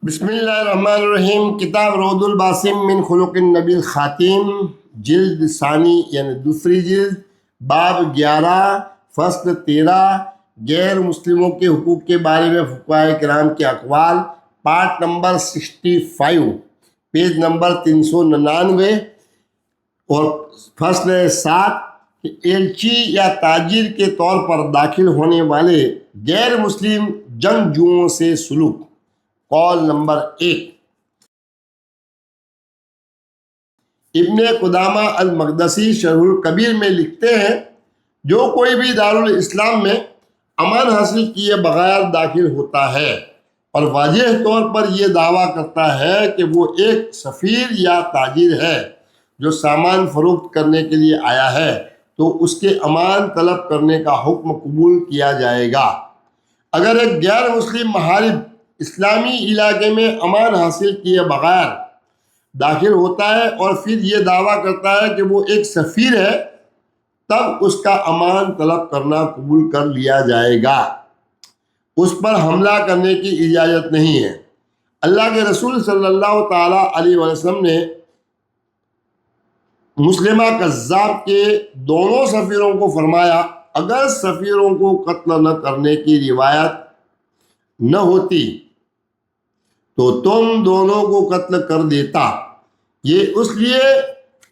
بسم اللہ الرحمن الرحیم۔ کتاب روض الباسم من خلق النبی الخاتم، جلد ثانی یعنی دوسری جلد، باب 11، فصل 13، غیر مسلموں کے حقوق کے بارے میں فقہائے کرام کے اقوال، پارٹ نمبر 65، پیج نمبر 399، اور فصل 7 کہ ایلچی یا تاجر کے طور پر داخل ہونے والے غیر مسلم جنگجوؤں سے سلوک۔ قول نمبر 1، ابن قدامہ المقدسی شرح الکبیر میں لکھتے ہیں جو کوئی بھی دارالاسلام میں امان حاصل کیے بغیر داخل ہوتا ہے اور واضح طور پر یہ دعویٰ کرتا ہے کہ وہ ایک سفیر یا تاجر ہے جو سامان فروخت کرنے کے لیے آیا ہے، تو اس کے امان طلب کرنے کا حکم قبول کیا جائے گا۔ اگر ایک غیر مسلم محارب اسلامی علاقے میں امان حاصل کیے بغیر داخل ہوتا ہے اور پھر یہ دعویٰ کرتا ہے کہ وہ ایک سفیر ہے، تب اس کا امان طلب کرنا قبول کر لیا جائے گا۔ اس پر حملہ کرنے کی اجازت نہیں ہے۔ اللہ کے رسول صلی اللہ تعالیٰ علیہ وسلم نے مسلمہ کذاب کے دونوں سفیروں کو فرمایا، اگر سفیروں کو قتل نہ کرنے کی روایت نہ ہوتی تو تم دونوں کو قتل کر دیتا۔ یہ اس لیے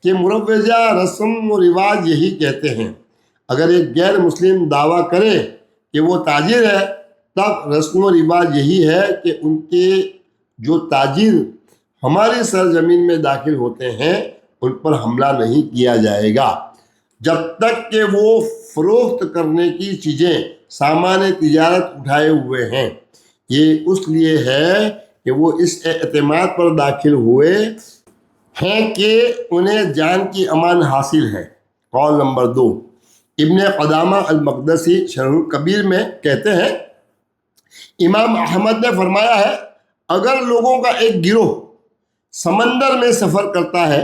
کہ مروجہ رسم و رواج یہی کہتے ہیں۔ اگر ایک غیر مسلم دعویٰ کرے کہ وہ تاجر ہے، تب رسم و رواج یہی ہے کہ ان کے جو تاجر ہماری سرزمین میں داخل ہوتے ہیں ان پر حملہ نہیں کیا جائے گا جب تک کہ وہ فروخت کرنے کی چیزیں سامان تجارت اٹھائے ہوئے ہیں۔ یہ اس لیے ہے کہ وہ اس اعتماد پر داخل ہوئے ہیں کہ انہیں جان کی امان حاصل ہے۔ قول نمبر 2، ابن قدامہ المقدسی شرح الکبیر میں کہتے ہیں امام احمد نے فرمایا ہے، اگر لوگوں کا ایک گروہ سمندر میں سفر کرتا ہے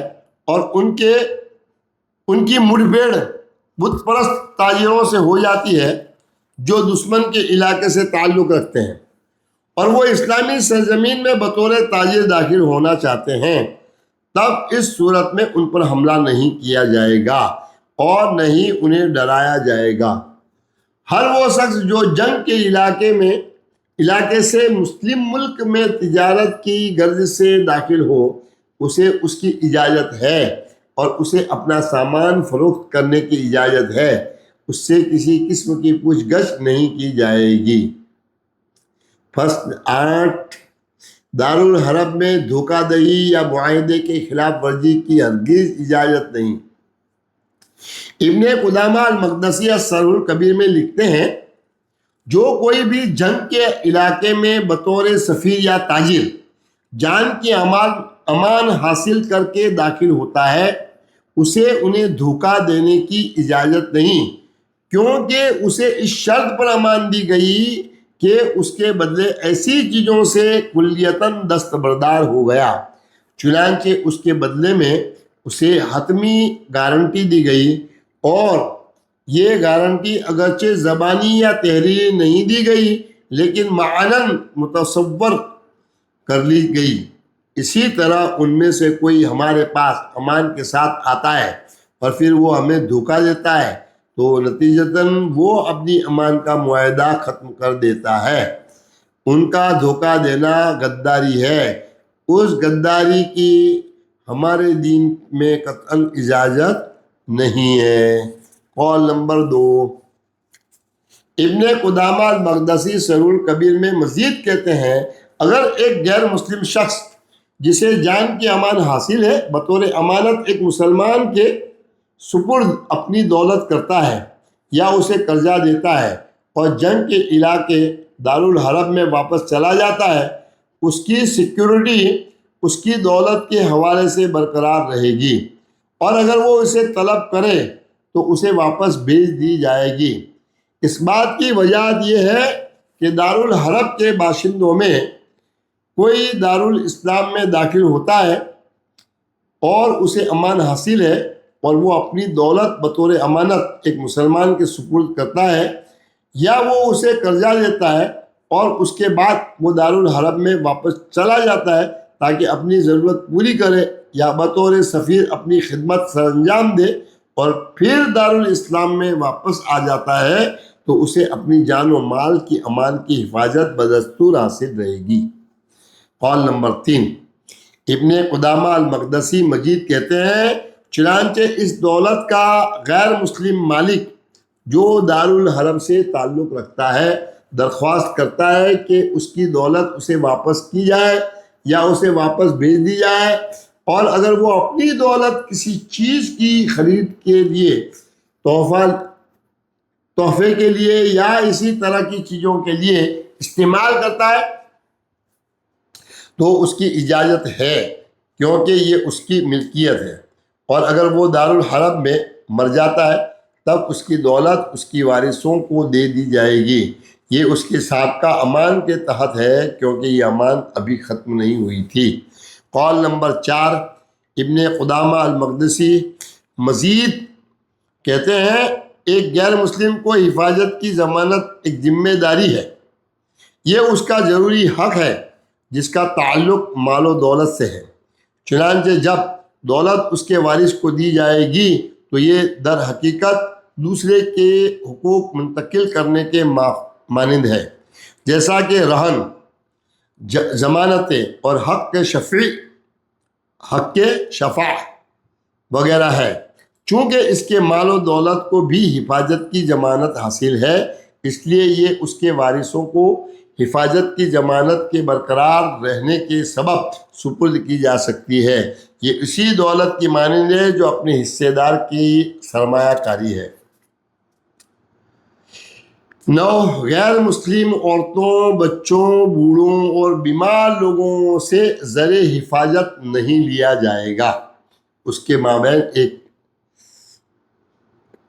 اور ان کی مٹ بھیڑ بت پرست تاجروں سے ہو جاتی ہے جو دشمن کے علاقے سے تعلق رکھتے ہیں اور وہ اسلامی سرزمین میں بطور تاجر داخل ہونا چاہتے ہیں، تب اس صورت میں ان پر حملہ نہیں کیا جائے گا اور نہ ہی انہیں ڈرایا جائے گا۔ ہر وہ شخص جو جنگ کے علاقے سے مسلم ملک میں تجارت کی غرض سے داخل ہو، اسے اس کی اجازت ہے اور اسے اپنا سامان فروخت کرنے کی اجازت ہے۔ اس سے کسی قسم کی پوچھ گچھ نہیں کی جائے گی۔ فصل 8، دارالحرب میں دھوکہ دہی یا معاہدے کے خلاف ورزی کی ہرگز اجازت نہیں۔ ابن قدامہ المقدسی شرح الکبیر میں لکھتے ہیں جو کوئی بھی جنگ کے علاقے میں بطور سفیر یا تاجر جان کی امان حاصل کر کے داخل ہوتا ہے، اسے انہیں دھوکہ دینے کی اجازت نہیں، کیونکہ اسے اس شرط پر امان دی گئی کہ اس کے بدلے ایسی چیزوں سے کلیتاً دستبردار ہو گیا۔ چنانچہ اس کے بدلے میں اسے حتمی گارنٹی دی گئی، اور یہ گارنٹی اگرچہ زبانی یا تحریری نہیں دی گئی لیکن معناً متصور کر لی گئی۔ اسی طرح ان میں سے کوئی ہمارے پاس امان کے ساتھ آتا ہے اور پھر وہ ہمیں دھوکہ دیتا ہے تو نتیجتاً وہ اپنی امان کا معاہدہ ختم کر دیتا ہے۔ ان کا دھوکہ دینا غداری ہے۔ اس غداری کی ہمارے دین میں قطعاً اجازت نہیں ہے۔ قول نمبر 2، ابن قدامہ المقدسی شرح الکبیر میں مزید کہتے ہیں اگر ایک غیر مسلم شخص جسے جان کی امان حاصل ہے بطور امانت ایک مسلمان کے سپرد اپنی دولت کرتا ہے یا اسے قرضہ دیتا ہے اور جنگ کے علاقے دارالحرب میں واپس چلا جاتا ہے، اس کی سیکیورٹی اس کی دولت کے حوالے سے برقرار رہے گی، اور اگر وہ اسے طلب کرے تو اسے واپس بھیج دی جائے گی۔ اس بات کی وجہ یہ ہے کہ دارالحرب کے باشندوں میں کوئی دارالاسلام میں داخل ہوتا ہے اور اسے امان حاصل ہے اور وہ اپنی دولت بطور امانت ایک مسلمان کے سپرد کرتا ہے یا وہ اسے قرضہ دیتا ہے، اور اس کے بعد وہ دارالحرب میں واپس چلا جاتا ہے تاکہ اپنی ضرورت پوری کرے یا بطور سفیر اپنی خدمت سر انجام دے اور پھر دارالاسلام میں واپس آ جاتا ہے تو اسے اپنی جان و مال کی امان کی حفاظت بدستور حاصل رہے گی۔ قول نمبر 3، ابن قدامہ المقدسی مجید کہتے ہیں چنانچہ اس دولت کا غیر مسلم مالک جو دارالحرب سے تعلق رکھتا ہے درخواست کرتا ہے کہ اس کی دولت اسے واپس کی جائے یا اسے واپس بھیج دی جائے، اور اگر وہ اپنی دولت کسی چیز کی خرید کے لیے تحفے کے لیے یا اسی طرح کی چیزوں کے لیے استعمال کرتا ہے تو اس کی اجازت ہے کیونکہ یہ اس کی ملکیت ہے، اور اگر وہ دارالحرب میں مر جاتا ہے تب اس کی دولت اس کی وارثوں کو دے دی جائے گی۔ یہ اس کے سابقہ امان کے تحت ہے کیونکہ یہ امان ابھی ختم نہیں ہوئی تھی۔ قول نمبر 4، ابن قدامہ المقدسی مزید کہتے ہیں ایک غیر مسلم کو حفاظت کی ضمانت ایک ذمہ داری ہے، یہ اس کا ضروری حق ہے جس کا تعلق مال و دولت سے ہے، چنانچہ جب دولت اس کے وارث کو دی جائے گی تو یہ در حقیقت دوسرے کے حقوق منتقل کرنے کے مانند ہے، جیسا کہ رہن، ضمانتیں اور حق شفاع وغیرہ ہے۔ چونکہ اس کے مال و دولت کو بھی حفاظت کی ضمانت حاصل ہے اس لیے یہ اس کے وارثوں کو حفاظت کی ضمانت کے برقرار رہنے کے سبب سپرد کی جا سکتی ہے۔ یہ اسی دولت کی مانند ہے جو اپنے حصے دار کی سرمایہ کاری ہے۔ 9، غیر مسلم عورتوں، بچوں، بوڑھوں اور بیمار لوگوں سے زر حفاظت نہیں لیا جائے گا۔ اس کے مابین ایک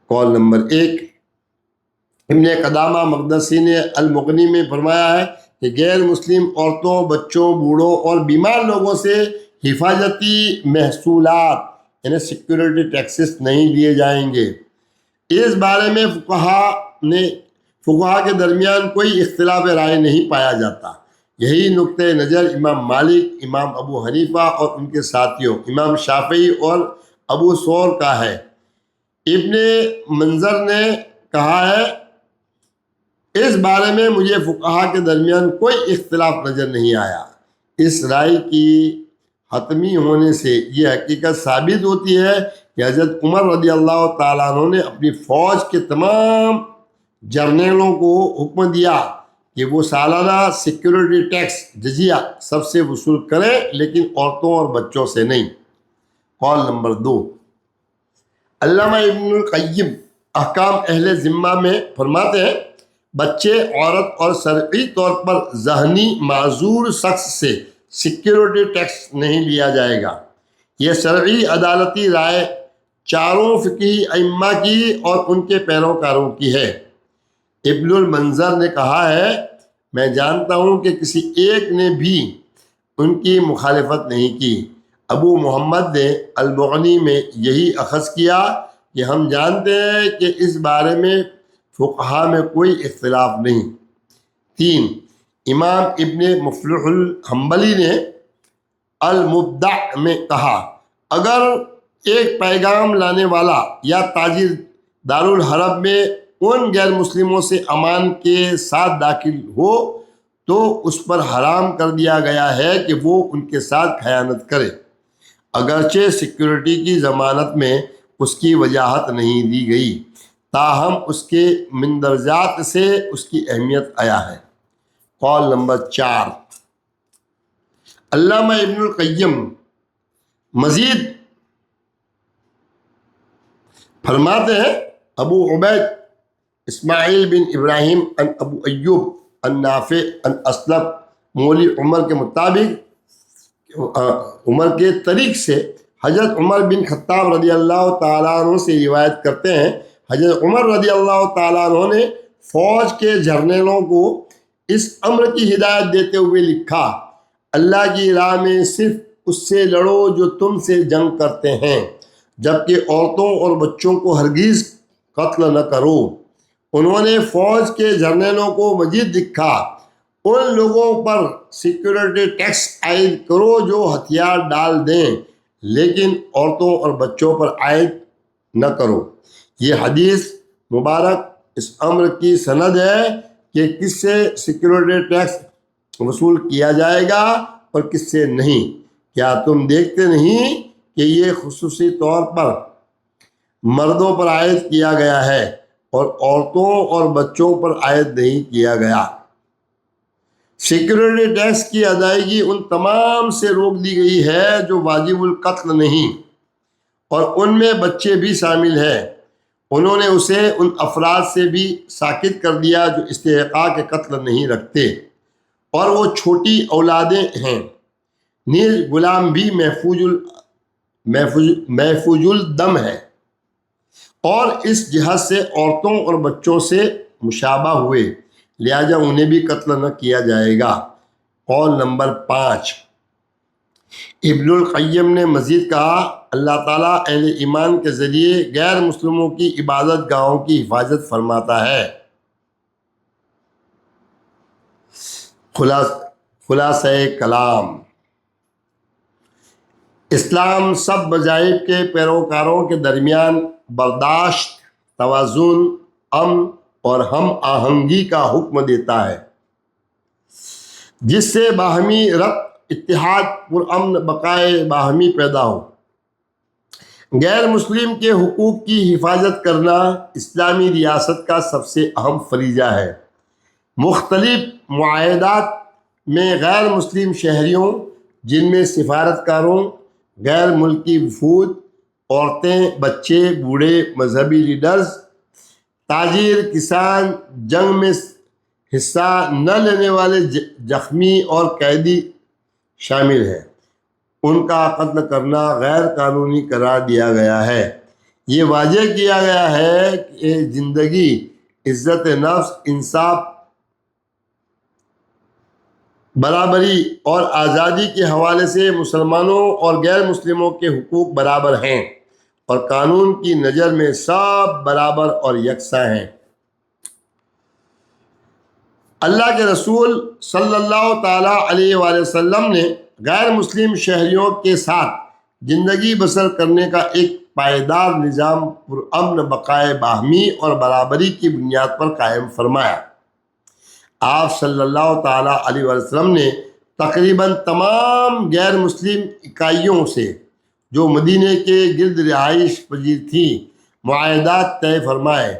قول نمبر 1، ابن قدامہ مقدسی نے المغنی میں فرمایا ہے کہ غیر مسلم عورتوں، بچوں، بوڑھوں اور بیمار لوگوں سے حفاظتی محصولات یعنی سیکورٹی ٹیکسز نہیں لیے جائیں گے۔ اس بارے میں فقہا کے درمیان کوئی اختلاف رائے نہیں پایا جاتا۔ یہی نقطۂ نظر امام مالک، امام ابو حنیفہ اور ان کے ساتھیوں امام شافعی اور ابو ثور کا ہے۔ ابن منظر نے کہا ہے اس بارے میں مجھے فقہا کے درمیان کوئی اختلاف نظر نہیں آیا۔ اس رائے کی حتمی ہونے سے یہ حقیقت ثابت ہوتی ہے کہ حضرت عمر رضی اللہ تعالیٰ عنہ نے اپنی فوج کے تمام جرنیلوں کو حکم دیا کہ وہ سالانہ سیکورٹی ٹیکس جزیہ سب سے وصول کریں لیکن عورتوں اور بچوں سے نہیں۔ قول نمبر 2، علامہ ابن القیم احکام اہل ذمہ میں فرماتے ہیں بچے، عورت اور شرعی طور پر ذہنی معذور شخص سے سیکورٹی ٹیکس نہیں لیا جائے گا۔ یہ شرعی عدالتی رائے چاروں فقہی ائمہ کی اور ان کے پیروکاروں کی ہے۔ ابن المنظر نے کہا ہے میں جانتا ہوں کہ کسی ایک نے بھی ان کی مخالفت نہیں کی۔ ابو محمد نے المغنی میں یہی اخذ کیا کہ ہم جانتے ہیں کہ اس بارے میں فقہا میں کوئی اختلاف نہیں۔ 3، امام ابن مفلح الحنبلی نے المبدع میں کہا اگر ایک پیغام لانے والا یا تاجر دارالحرب میں ان غیر مسلموں سے امان کے ساتھ داخل ہو تو اس پر حرام کر دیا گیا ہے کہ وہ ان کے ساتھ خیانت کرے، اگرچہ سیکورٹی کی ضمانت میں اس کی وجاہت نہیں دی گئی، تاہم اس کے مندرجات سے اس کی اہمیت آیا ہے۔ قول نمبر 4، علامہ ابن القیم مزید فرماتے ہیں ابو عبید اسماعیل بن ابراہیم ان ابو ایوب ان نافع ان اسلم مولی عمر کے مطابق عمر کے طریق سے حضرت عمر بن خطاب رضی اللہ تعالیٰ عنہ سے روایت کرتے ہیں حضرت عمر رضی اللہ تعالیٰ عنہ نے فوج کے جرنیلوں کو اس امر کی ہدایت دیتے ہوئے لکھا اللہ کی راہ میں صرف اس سے لڑو جو تم سے جنگ کرتے ہیں، جبکہ عورتوں اور بچوں کو ہرگز قتل نہ کرو۔ انہوں نے فوج کے جرنیلوں کو مزید لکھا ان لوگوں پر سیکورٹی ٹیکس عائد کرو جو ہتھیار ڈال دیں، لیکن عورتوں اور بچوں پر عائد نہ کرو۔ یہ حدیث مبارک اس امر کی سند ہے کہ کس سے سیکورٹی ٹیکس وصول کیا جائے گا اور کس سے نہیں۔ کیا تم دیکھتے نہیں کہ یہ خصوصی طور پر مردوں پر عائد کیا گیا ہے اور عورتوں اور بچوں پر عائد نہیں کیا گیا؟ سیکورٹی ٹیکس کی ادائیگی ان تمام سے روک دی گئی ہے جو واجب القتل نہیں، اور ان میں بچے بھی شامل ہیں۔ انہوں نے اسے ان افراد سے بھی ساکت کر دیا جو استحقاق قتل نہیں رکھتے، اور وہ چھوٹی اولادیں ہیں۔ نیز غلام بھی محفوظ الدم ہے، اور اس جہت سے عورتوں اور بچوں سے مشابہ ہوئے، لہذا انہیں بھی قتل نہ کیا جائے گا۔ قول نمبر 5، ابن القیم نے مزید کہا، اللہ تعالیٰ اہل ایمان کے ذریعے غیر مسلموں کی عبادت گاہوں کی حفاظت فرماتا ہے۔ خلاصہ کلام، اسلام سب مذاہب کے پیروکاروں کے درمیان برداشت، توازن، امن اور ہم آہنگی کا حکم دیتا ہے، جس سے باہمی ربط، اتحاد، پرامن بقائے باہمی پیدا ہو۔ غیر مسلم کے حقوق کی حفاظت کرنا اسلامی ریاست کا سب سے اہم فریضہ ہے۔ مختلف معاہدات میں غیر مسلم شہریوں، جن میں سفارتکاروں، غیر ملکی وفود، عورتیں، بچے، بوڑھے، مذہبی لیڈرز، تاجر، کسان، جنگ میں حصہ نہ لینے والے زخمی اور قیدی شامل ہیں، ان کا قتل کرنا غیر قانونی قرار دیا گیا ہے۔ یہ واضح کیا گیا ہے کہ زندگی، عزت نفس، انصاف، برابری اور آزادی کے حوالے سے مسلمانوں اور غیر مسلموں کے حقوق برابر ہیں، اور قانون کی نظر میں سب برابر اور یکساں ہیں۔ اللہ کے رسول صلی اللہ تعالیٰ علیہ وآلہ وسلم نے غیر مسلم شہریوں کے ساتھ زندگی بسر کرنے کا ایک پائیدار نظام پرامن بقائے باہمی اور برابری کی بنیاد پر قائم فرمایا۔ آپ صلی اللہ تعالیٰ علیہ وسلم نے تقریباً تمام غیر مسلم اکائیوں سے جو مدینے کے گرد رہائش پذیر تھیں معاہدات طے فرمائے۔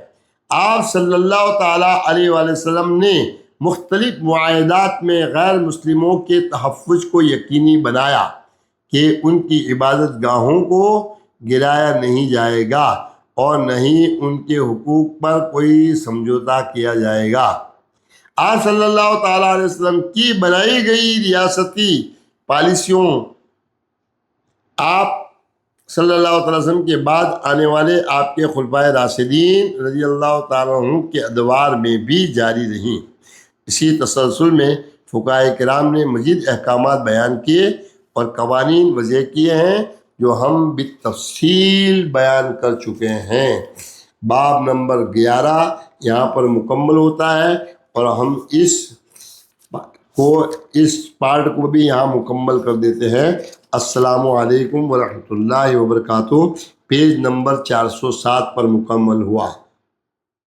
آپ صلی اللہ تعالیٰ علیہ وآلہ وسلم نے مختلف معاہدات میں غیر مسلموں کے تحفظ کو یقینی بنایا کہ ان کی عبادت گاہوں کو گرایا نہیں جائے گا اور نہ ہی ان کے حقوق پر کوئی سمجھوتا کیا جائے گا۔ آپ صلی اللہ تعالیٰ علیہ وسلم کی بنائی گئی ریاستی پالیسیوں آپ صلی اللہ تعالیٰ وسلم کے بعد آنے والے آپ کے خلفائے راشدین رضی اللہ تعالیٰ عنہ کے ادوار میں بھی جاری رہیں۔ اسی تسلسل میں فقہاء کرام نے مزید احکامات بیان کیے اور قوانین وضع کیے ہیں جو ہم بالتفصیل بیان کر چکے ہیں۔ باب نمبر 11 یہاں پر مکمل ہوتا ہے، اور ہم اس پارٹ کو بھی یہاں مکمل کر دیتے ہیں۔ السلام علیکم ورحمۃ اللہ وبرکاتہ۔ پیج نمبر 407 پر مکمل ہوا۔